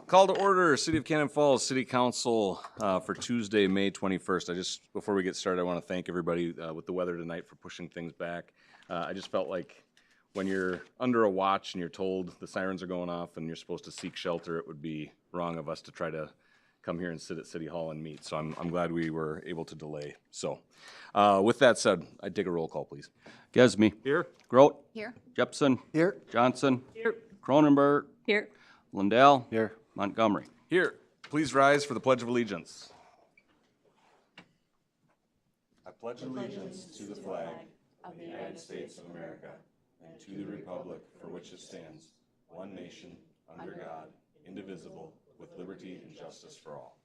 Call to order, City of Cannon Falls City Council for Tuesday, May 21st. Before we get started, I want to thank everybody with the weather tonight for pushing things back. I just felt like when you're under a watch and you're told the sirens are going off and you're supposed to seek shelter, it would be wrong of us to try to come here and sit at City Hall and meet. So I'm glad we were able to delay. So with that said, I'd take a roll call, please. Gesme. Here. Grote. Here. Jepson. Here. Johnson. Here. Cronenberg. Here. Lindell. Here. Montgomery. Here. Please rise for the Pledge of Allegiance. I pledge allegiance to the flag of the United States of America and to the republic for which it stands, one nation, under God, indivisible, with liberty and justice for all.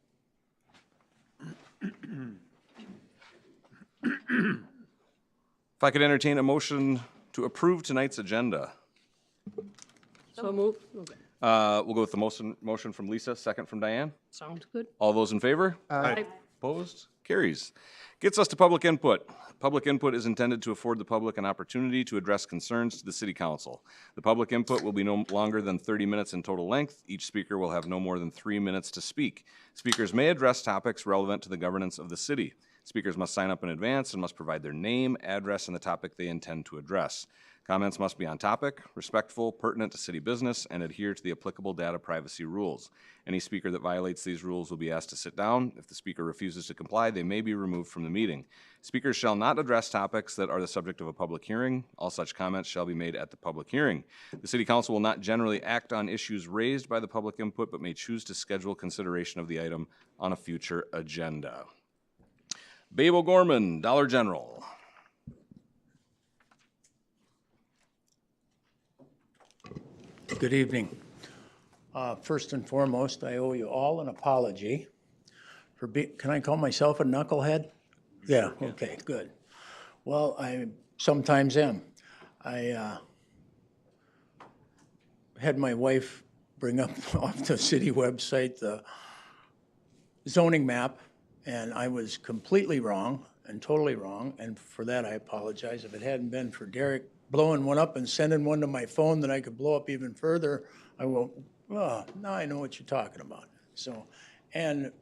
If I could entertain a motion to approve tonight's agenda. So moved. Okay. We'll go with the motion from Lisa, second from Diane. Sounds good. All those in favor? Aye. Opposed? Carries. Gets us to public input. Public input is intended to afford the public an opportunity to address concerns to the City Council. The public input will be no longer than 30 minutes in total length. Each speaker will have no more than 3 minutes to speak. Speakers may address topics relevant to the governance of the city. Speakers must sign up in advance and must provide their name, address, and the topic they intend to address. Comments must be on topic, respectful, pertinent to city business, and adhere to the applicable data privacy rules. Any speaker that violates these rules will be asked to sit down. If the speaker refuses to comply, they may be removed from the meeting. Speakers shall not address topics that are the subject of a public hearing. All such comments shall be made at the public hearing. The City Council will not generally act on issues raised by the public input, but may choose to schedule consideration of the item on a future agenda. Babe O'Gorman, Dollar General. Good evening. First and foremost, I owe you all an apology for can I call myself a knucklehead? Yeah, okay, good. Well, I sometimes am. I had my wife bring up off the city website the zoning map, and I was completely wrong and totally wrong, and for that I apologize. If it hadn't been for Derek blowing one up and sending one to my phone that I could blow up even further, I will, well, now I know what you're talking about. So, and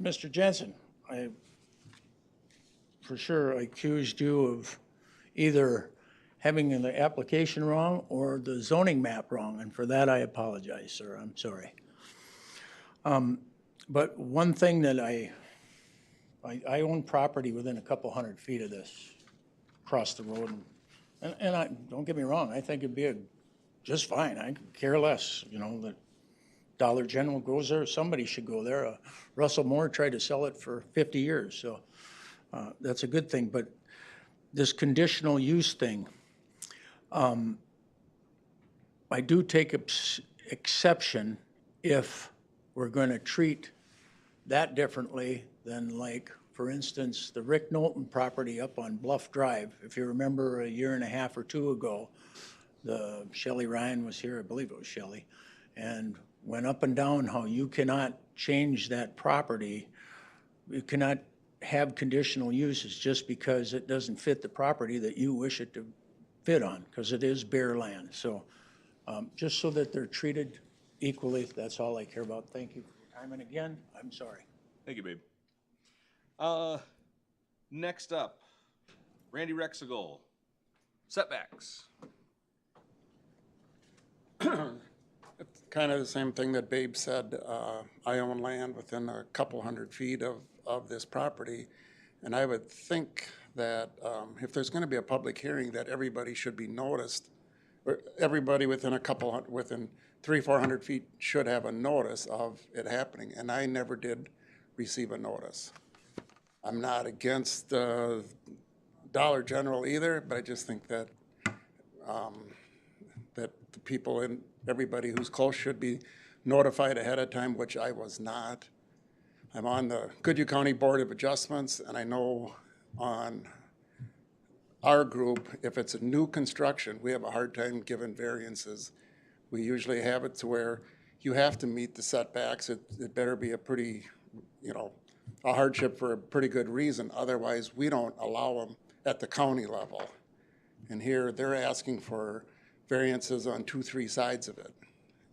Mr. Jensen, I for sure accused you of either having the application wrong or the zoning map wrong, and for that I apologize, sir. I'm sorry. But one thing that I own property within a couple hundred feet of this, across the road, and I, don't get me wrong, I think it'd be just fine. I care less, you know, that Dollar General goes there, somebody should go there. Russell Moore tried to sell it for 50 years, so that's a good thing. But this conditional use thing, I do take exception if we're going to treat that differently than, like, for instance, the Rick Knowlton property up on Bluff Drive. If you remember a year and a half or two ago, the Shelley Ryan was here, I believe it was Shelley, and went up and down how you cannot change that property. You cannot have conditional uses just because it doesn't fit the property that you wish it to fit on, because it is bare land. So just so that they're treated equally, that's all I care about. Thank you for your time, and again, I'm sorry. Thank you, babe. Next up, Randy Rexagol, setbacks. It's kind of the same thing that Babe said. I own land within a couple hundred feet of this property, and I would think that if there's going to be a public hearing, that everybody should be noticed, or everybody within within 300-400 feet should have a notice of it happening, and I never did receive a notice. I'm not against Dollar General either, but I just think that that the people and everybody who's close should be notified ahead of time, which I was not. I'm on the Goodhue County Board of Adjustments, and I know on our group, if it's a new construction, we have a hard time giving variances. We usually have it to where you have to meet the setbacks. It better be a pretty, you know, a hardship for a pretty good reason. Otherwise, we don't allow them at the county level. And here, they're asking for variances on 2-3 sides of it.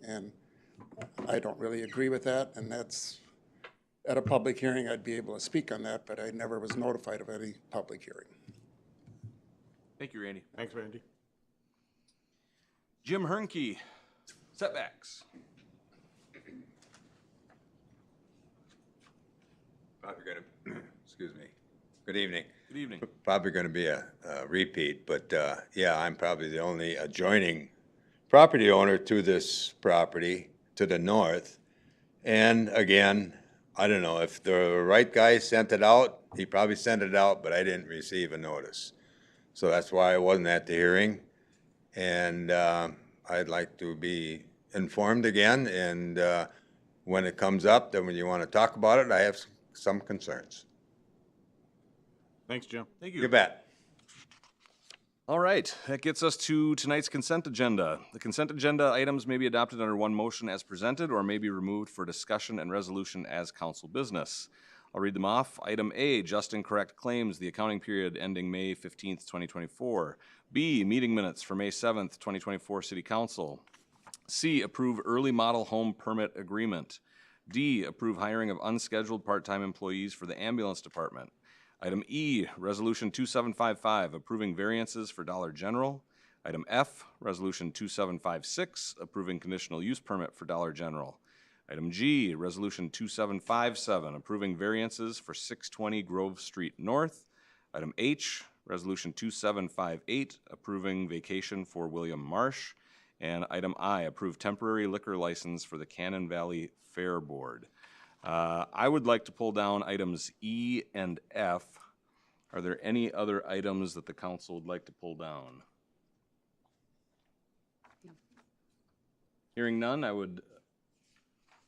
And I don't really agree with that, and that's, at a public hearing, I'd be able to speak on that, but I never was notified of any public hearing. Thank you, Randy. Thanks, Randy. Jim Hernke, setbacks. Probably gonna, excuse me. Good evening. Good evening. Probably gonna be a repeat, but, yeah, I'm probably the only adjoining property owner to this property to the north. And again, I don't know, if the right guy sent it out, he probably sent it out, but I didn't receive a notice. So that's why I wasn't at the hearing. And, I'd like to be informed again, and, when it comes up, then when you wanna talk about it, I have some concerns. Thanks, Jim. Thank you. You bet. All right, that gets us to tonight's consent agenda. The consent agenda items may be adopted under one motion as presented or may be removed for discussion and resolution as council business. I'll read them off. Item A, just and correct claims, the accounting period ending May 15th, 2024. B, meeting minutes for May 7th, 2024 City Council. C, approve early model home permit agreement. D, approve hiring of unscheduled part-time employees for the ambulance department. Item E, Resolution 2755, approving variances for Dollar General. Item F, Resolution 2756, approving conditional use permit for Dollar General. Item G, Resolution 2757, approving variances for 620 Grove Street North. Item H, Resolution 2758, approving vacation for William Marsh. And item I, approve temporary liquor license for the Cannon Valley Fair Board. I would like to pull down items E and F. Are there any other items that the council would like to pull down? No. Hearing none, I would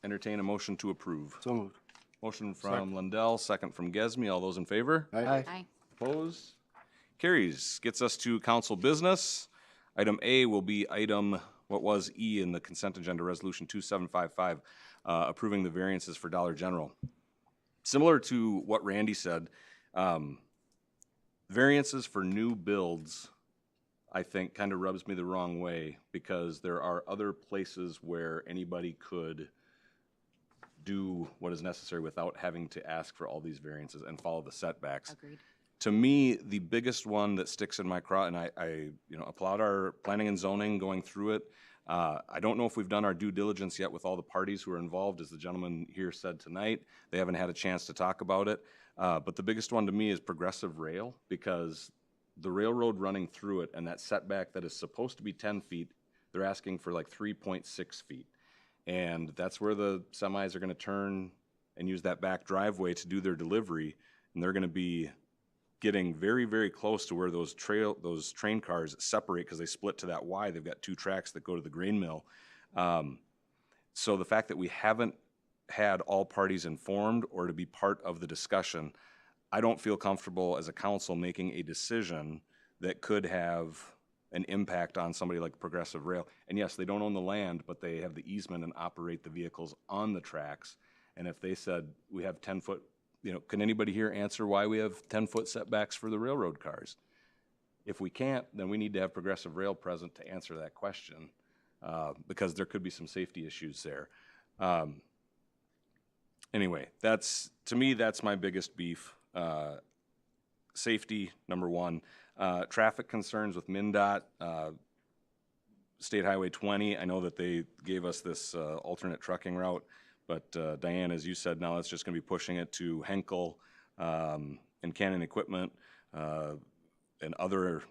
entertain a motion to approve. So moved. Motion from Lundell, second from Gesme. All those in favor? Aye. Opposed? Carries. Gets us to council business. Item A will be item, what was E in the consent agenda, Resolution 2755, approving the variances for Dollar General. Similar to what Randy said, variances for new builds, I think, kind of rubs me the wrong way, because there are other places where anybody could do what is necessary without having to ask for all these variances and follow the setbacks. Agreed. To me, the biggest one that sticks in my craw, and I applaud our planning and zoning going through it. I don't know if we've done our due diligence yet with all the parties who are involved, as the gentleman here said tonight. They haven't had a chance to talk about it. But the biggest one to me is Progressive Rail, because the railroad running through it and that setback that is supposed to be 10 feet, they're asking for like 3.6 feet. And that's where the semis are gonna turn and use that back driveway to do their delivery. And they're gonna be getting very, very close to where those train cars separate, because they split to that Y. They've got two tracks that go to the grain mill. So the fact that we haven't had all parties informed or to be part of the discussion, I don't feel comfortable as a council making a decision that could have an impact on somebody like Progressive Rail. And yes, they don't own the land, but they have the easement and operate the vehicles on the tracks. And if they said we have 10-foot, can anybody here answer why we have 10-foot setbacks for the railroad cars? If we can't, then we need to have Progressive Rail present to answer that question, because there could be some safety issues there. Anyway, to me, that's my biggest beef. Safety, number one. Traffic concerns with MnDOT, State Highway 20. I know that they gave us this alternate trucking route, but Diane, as you said, now it's just going to be pushing it to Henkel and Cannon Equipment and other,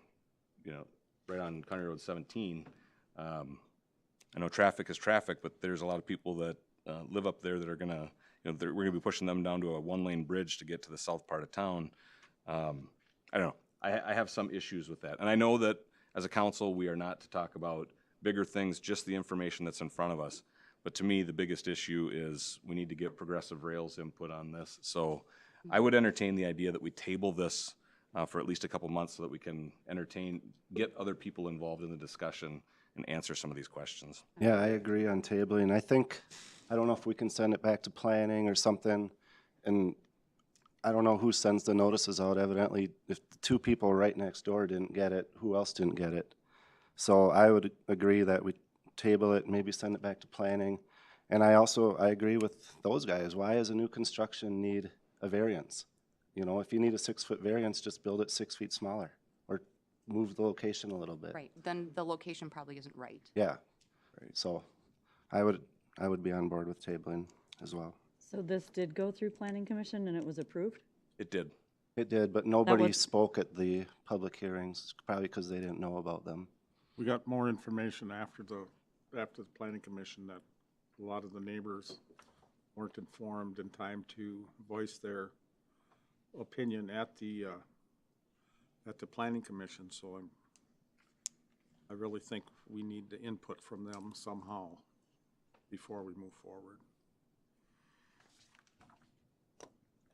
right on County Road 17. I know traffic is traffic, but there's a lot of people that live up there that are going to, we're going to be pushing them down to a one-lane bridge to get to the south part of town. I don't know. I have some issues with that. And I know that as a council, we are not to talk about bigger things, just the information that's in front of us. But to me, the biggest issue is we need to get Progressive Rail's input on this. So I would entertain the idea that we table this for at least a couple months so that we can get other people involved in the discussion and answer some of these questions. Yeah, I agree on tabling. I don't know if we can send it back to planning or something. And I don't know who sends the notices out. Evidently, if the two people right next door didn't get it, who else didn't get it? So I would agree that we table it, maybe send it back to planning, And I agree with those guys. Why does a new construction need a variance? You know, if you need a 6-foot variance, just build it 6 feet smaller or move the location a little bit. Right, then the location probably isn't right. Yeah. So I would be on board with tabling as well. So this did go through planning commission and it was approved? It did. It did, but nobody was- spoke at the public hearings, probably because they didn't know about them. We got more information after the planning commission that a lot of the neighbors weren't informed in time to voice their opinion at the planning commission, so I really think we need the input from them somehow before we move forward.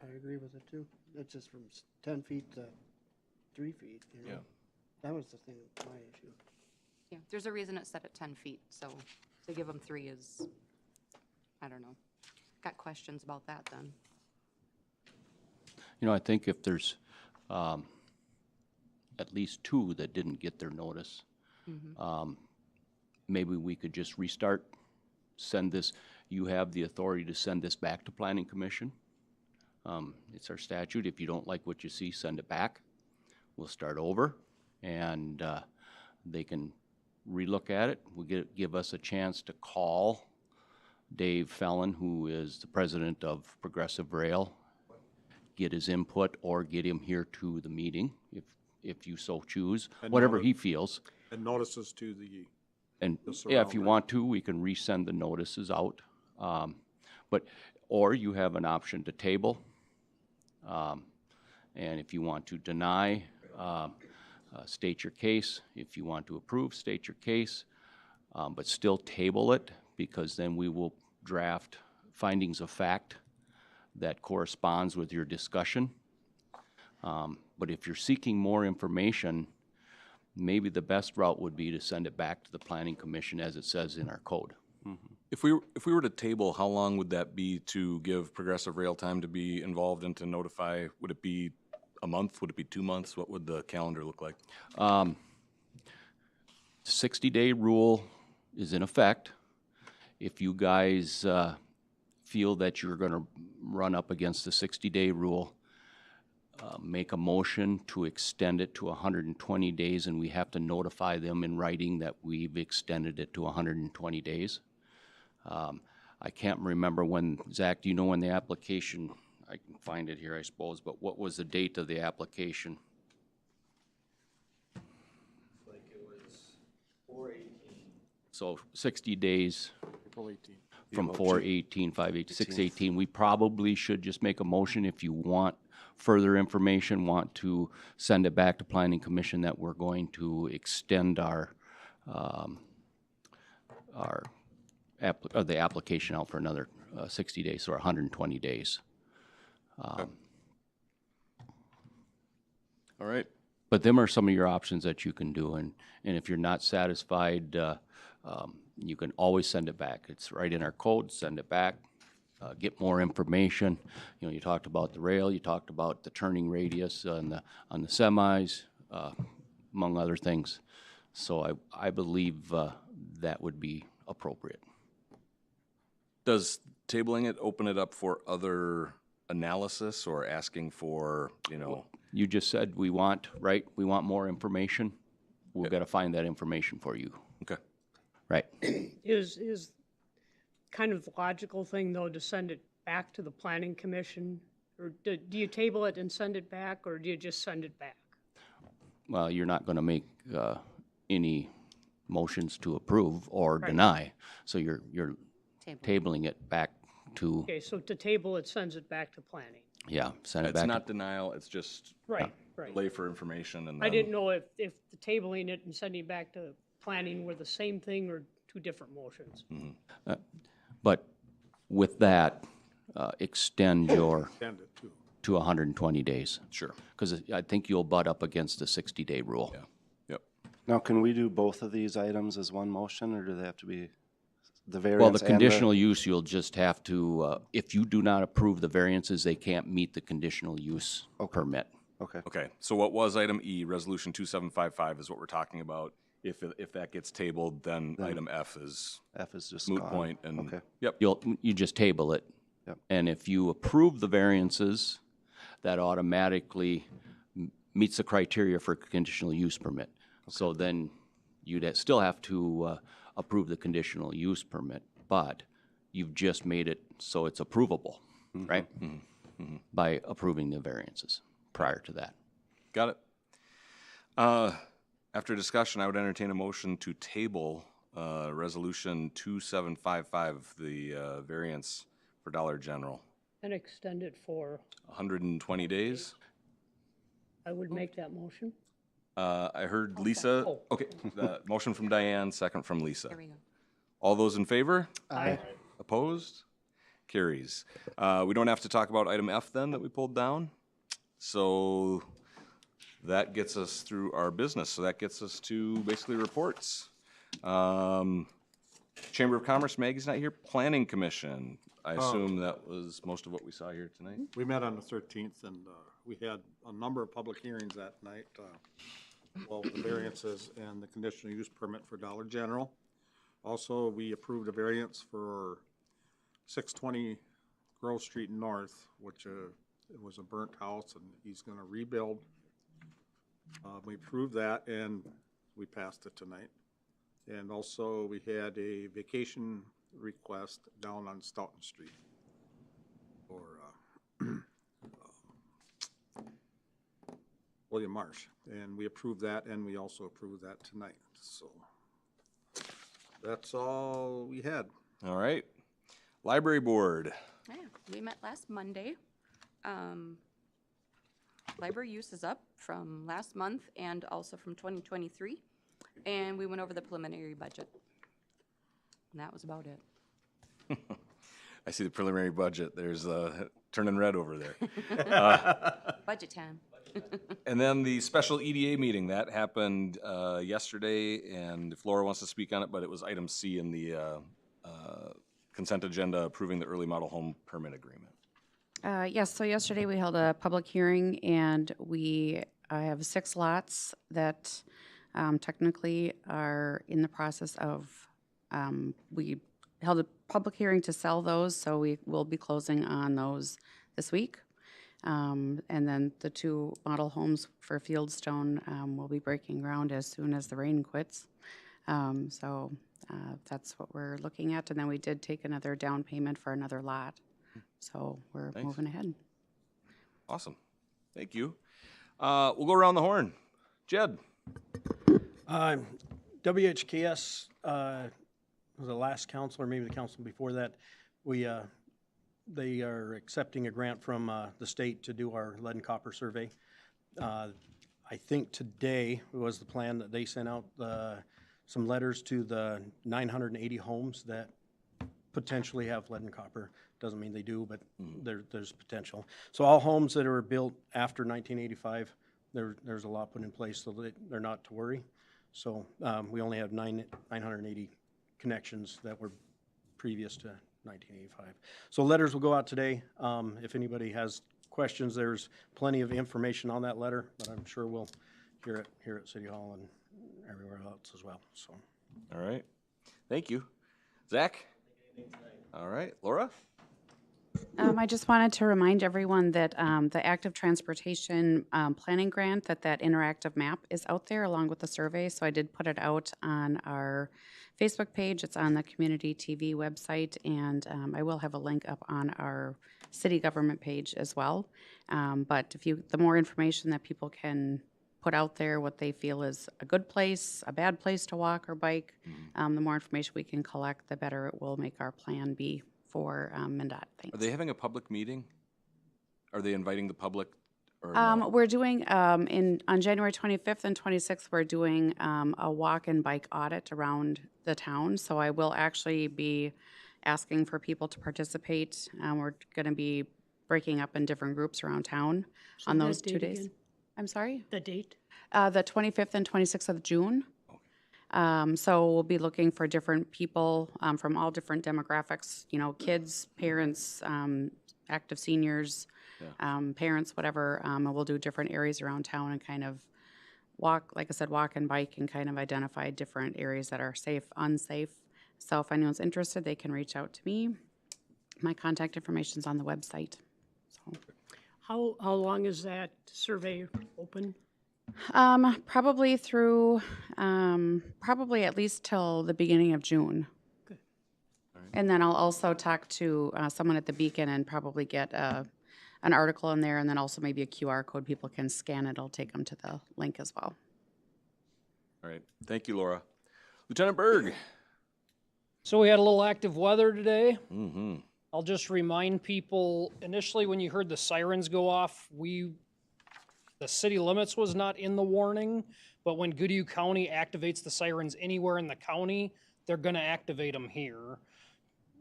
I agree with it too. It's just from 10 feet to 3 feet, you know? Yeah. That was the thing, my issue. Yeah, there's a reason it's set at 10 feet, so to give them 3 is, I don't know. Got questions about that then. You know, I think if there's at least 2 that didn't get their notice, maybe we could just restart, send this, you have the authority to send this back to planning commission. It's our statute. If you don't like what you see, send it back. We'll start over, and they can relook at it. We'll give us a chance to call Dave Fallon, who is the president of Progressive Rail, get his input, or get him here to the meeting, if you so choose, And whatever notice- he feels. And notices to the, And, the yeah, if you surrounding. want to, we can resend the notices out. Or you have an option to table. And if you want to deny, state your case. If you want to approve, state your case. But still table it, because then we will draft findings of fact that corresponds with your discussion. But if you're seeking more information, maybe the best route would be to send it back to the planning commission as it says in our code. If we were to table, how long would that be to give Progressive Rail time to be involved and to notify? Would it be a month? Would it be 2 months? What would the calendar look like? 60-day rule is in effect. If you guys feel that you're going to run up against the 60-day rule, make a motion to extend it to 120 days, and we have to notify them in writing that we've extended it to 120 days. I can't remember when, Zach, do you know when the application, I can find it here, I suppose, but what was the date of the application? Like it was 4/18. So 60 days April 18th. from 4/18, 5/18, 6/18. We probably should just make a motion if you want further information, want to send it back to planning commission, that we're going to extend the application out for another 60 days, or 120 days. All right. But them are some of your options that you can do, and if you're not satisfied, you can always send it back. It's right in our code, send it back, get more information. You know, you talked about the rail, you talked about the turning radius on the semis, among other things. So I believe that would be appropriate. Does tabling it open it up for other analysis or asking for, You just said we want more information. We've got to find that information for you. Okay. Right. Is kind of the logical thing, though, to send it back to the planning commission? Or do you table it and send it back, or do you just send it back? Well, you're not going to make any motions to approve or Right. deny. So you're Table. tabling it back to, Okay, so to table it sends it back to planning. send it It's back. not denial, it's just Right. lay for information and I then. didn't know if the tabling it and sending it back to planning were the same thing or two different motions. But with that, extend your Extend it too. to 120 days. Sure. Because I think you'll butt up against the 60-day rule. Yeah. Yep. Now, can we do both of these items as one motion, or do they have to be the variance? Well, the and conditional use, you'll just have to, if you do not approve the variances, they can't meet the conditional use permit. Okay. Okay, so what was item E, resolution 2755 is what we're talking about. If that gets tabled, then item F is F is just moot gone. point and, Okay. yep. You just table it. Yep. And if you approve the variances, that automatically meets the criteria for conditional use permit. So then you'd still have to approve the conditional use permit, but you've just made it so it's approvable, right? By approving the variances prior to that. Got it. After discussion, I would entertain a motion to table Resolution 2755, the variance for Dollar General. And extend it for, 120 days. I would make that motion. I heard Lisa. Oh. Okay, motion from Diane, second from Lisa. There we go. All those in favor? Aye. Opposed? Carries. We don't have to talk about item F then that we pulled down. So that gets us through our business. So that gets us to basically reports. Chamber of Commerce, Maggie's not here. Planning Commission. I assume that was most of what we saw here tonight. We met on the 13th, and we had a number of public hearings that night. Well, the variances and the conditional use permit for Dollar General. Also, we approved a variance for 620 Grove Street North, which it was a burnt house, and he's gonna rebuild. We approved that, and we passed it tonight. And also, we had a vacation request down on Stoughton Street for William Marsh, and we approved that, and we also approved that tonight. So that's all we had. All right. Library Board. Yeah, we met last Monday. Library use is up from last month and also from 2023. And we went over the preliminary budget. And that was about it. I see the preliminary budget. There's turning red over there. Budget time. And then the special EDA meeting, that happened yesterday, and if Laura wants to speak on it, but it was item C in the consent agenda approving the early model home permit agreement. Yes, so yesterday we held a public hearing, and I have 6 lots that technically are in the process of, we held a public hearing to sell those, so we will be closing on those this week. And then the 2 model homes for Fieldstone will be breaking ground as soon as the rain quits. So that's what we're looking at. And then we did take another down payment for another lot. So we're Thanks. moving ahead. Awesome. Thank you. We'll go around the horn. Jed. WHKS was the last council, or maybe the council before that. They are accepting a grant from the state to do our lead and copper survey. I think today was the plan that they sent out some letters to the 980 homes that potentially have lead and copper. Doesn't mean they do, but there's potential. So all homes that are built after 1985, there's a law put in place so that they're not to worry. So we only have 980 connections that were previous to 1985. So letters will go out today. If anybody has questions, there's plenty of information on that letter, but I'm sure we'll hear it here at City Hall and everywhere else as well. So. All right. Thank you. Zach? All right. Laura? I just wanted to remind everyone that the active transportation planning grant, that interactive map is out there along with the survey. So I did put it out on our Facebook page. It's on the Community TV website, and I will have a link up on our city government page as well. But the more information that people can put out there, what they feel is a good place, a bad place to walk or bike, the more information we can collect, the better it will make our plan be for MnDOT. Thanks. Are they having a public meeting? Are they inviting the public? Or no? We're doing, on January 25th and 26th, we're doing a walk and bike audit around the town. So I will actually be asking for people to participate. We're going to be breaking up in different groups around town on that those 2 date days. again? I'm sorry? The date? The 25th and 26th of June. So we'll be looking for different people from all different demographics, kids, parents, active seniors, parents, whatever. And we'll do different areas around town and kind of walk, like I said, walk and bike and kind of identify different areas that are safe, unsafe. So if anyone's interested, they can reach out to me. My contact information's on the website. So, How long is that survey open? probably through, probably at least till the beginning of June. Good. And then I'll also talk to someone at the Beacon and probably get an article in there, and then also maybe a QR code people can scan it. It'll take them to the link as well. All right, thank you, Laura. Lieutenant Berg. So we had a little active weather today. Mm-hmm. I'll just remind people, initially when you heard the sirens go off, the city limits was not in the warning, but when Goodhue County activates the sirens anywhere in the county, they're gonna activate them here.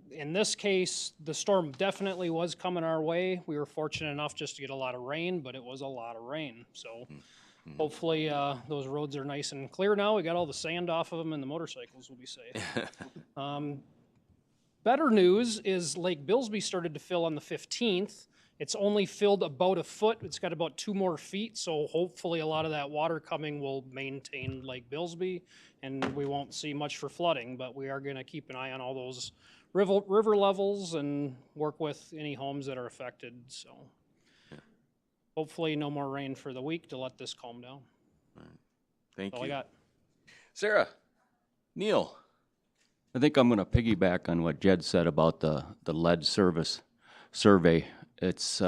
In this case, the storm definitely was coming our way. We were fortunate enough just to get a lot of rain, but it was a lot of rain. So hopefully those roads are nice and clear now. We got all the sand off of them and the motorcycles will be safe. Better news is Lake Bilsby started to fill on the 15th. It's only filled about a foot. It's got about 2 more feet, so hopefully a lot of that water coming will maintain Lake Bilsby, and we won't see much for flooding, but we are gonna keep an eye on all those river levels and work with any homes that are affected, so. Hopefully no more rain for the week to let this calm down. Thank That's all you. I got. Sarah, Neil. I think I'm gonna piggyback on what Jed said about the lead service survey. It's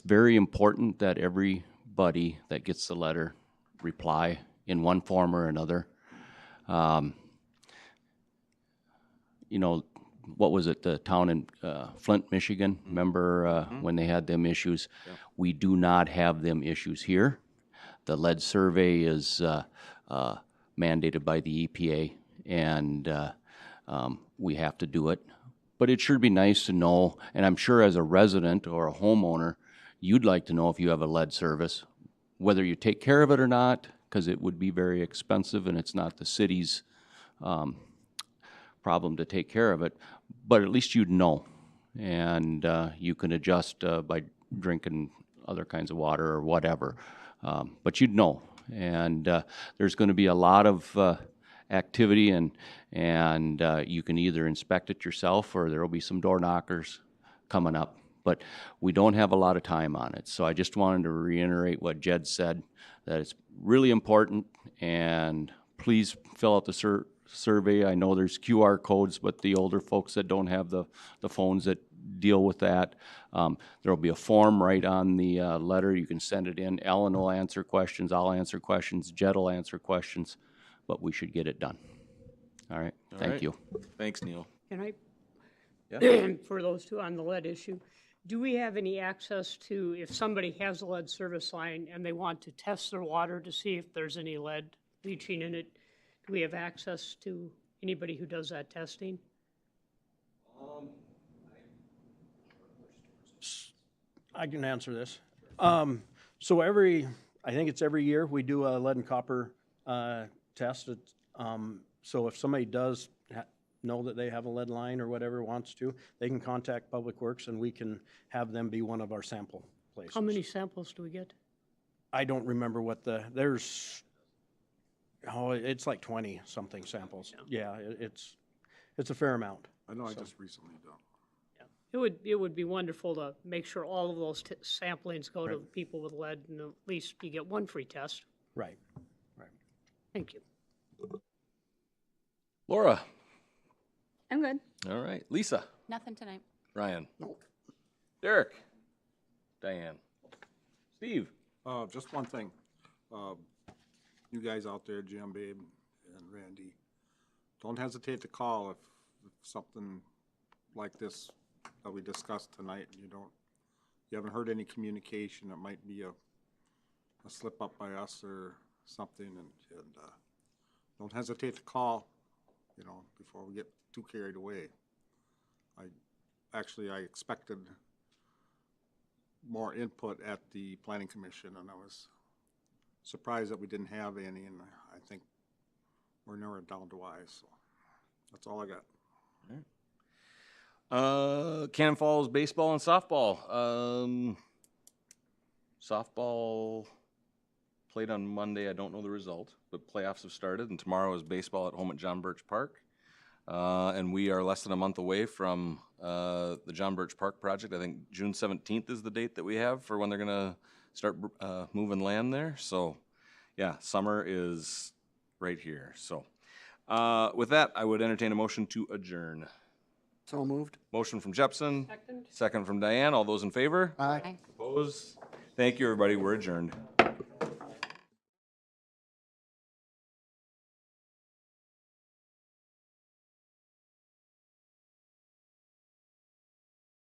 very important that everybody that gets the letter reply in one form or another. You know, what was it, the town in Flint, Michigan? Remember when they had them issues? Yeah. We do not have them issues here. The lead survey is mandated by the EPA, and we have to do it. But it should be nice to know, and I'm sure as a resident or a homeowner, you'd like to know if you have a lead service, whether you take care of it or not, because it would be very expensive and it's not the city's problem to take care of it, but at least you'd know. And you can adjust by drinking other kinds of water or whatever, but you'd know. And there's going to be a lot of activity, and you can either inspect it yourself or there will be some door knockers coming up. But we don't have a lot of time on it. So I just wanted to reiterate what Jed said, that it's really important, and please fill out the survey. I know there's QR codes, but the older folks that don't have the phones that deal with that, there will be a form right on the letter. You can send it in. Ellen will answer questions. I'll answer questions. Jed will answer questions. But we should get it done. All right, thank you. Thanks, Neil. Can I, Yeah. for those two on the lead issue, do we have any access to, if somebody has a lead service line and they want to test their water to see if there's any lead leaching in it, do we have access to anybody who does that testing? I can answer this. So I think it's every year, we do a lead and copper test. So if somebody does know that they have a lead line or whatever wants to, they can contact Public Works and we can have them be one of our sample places. How many samples do we get? I don't remember what it's like 20-something samples. Yeah, it's a fair amount. I know I just recently done. It would be wonderful to make sure all of those samplings go to people with lead, and at least you get one free test. Right. Thank you. Laura. I'm good. All right. Lisa. Nothing tonight. Ryan. Derek. Diane. Steve. Just one thing. You guys out there, Jim, Babe, and Randy, don't hesitate to call if something like this that we discussed tonight, you haven't heard any communication. It might be a slip up by us or something, and don't hesitate to call, before we get too carried away. I expected more input at the Planning Commission, and I was surprised that we didn't have any, and I think we're narrowed down to wise, so that's all I got. All right. Cannon Falls baseball and softball. Softball played on Monday. I don't know the result, but playoffs have started, and tomorrow is baseball at home at John Birch Park. And we are less than a month away from the John Birch Park project. I think June 17th is the date that we have for when they're gonna start moving land there. So, yeah, summer is right here. So, with that, I would entertain a motion to adjourn. So moved. Motion from Jepson, second from Diane. All those in favor? Aye. Opposed? Thank you, everybody. We're adjourned.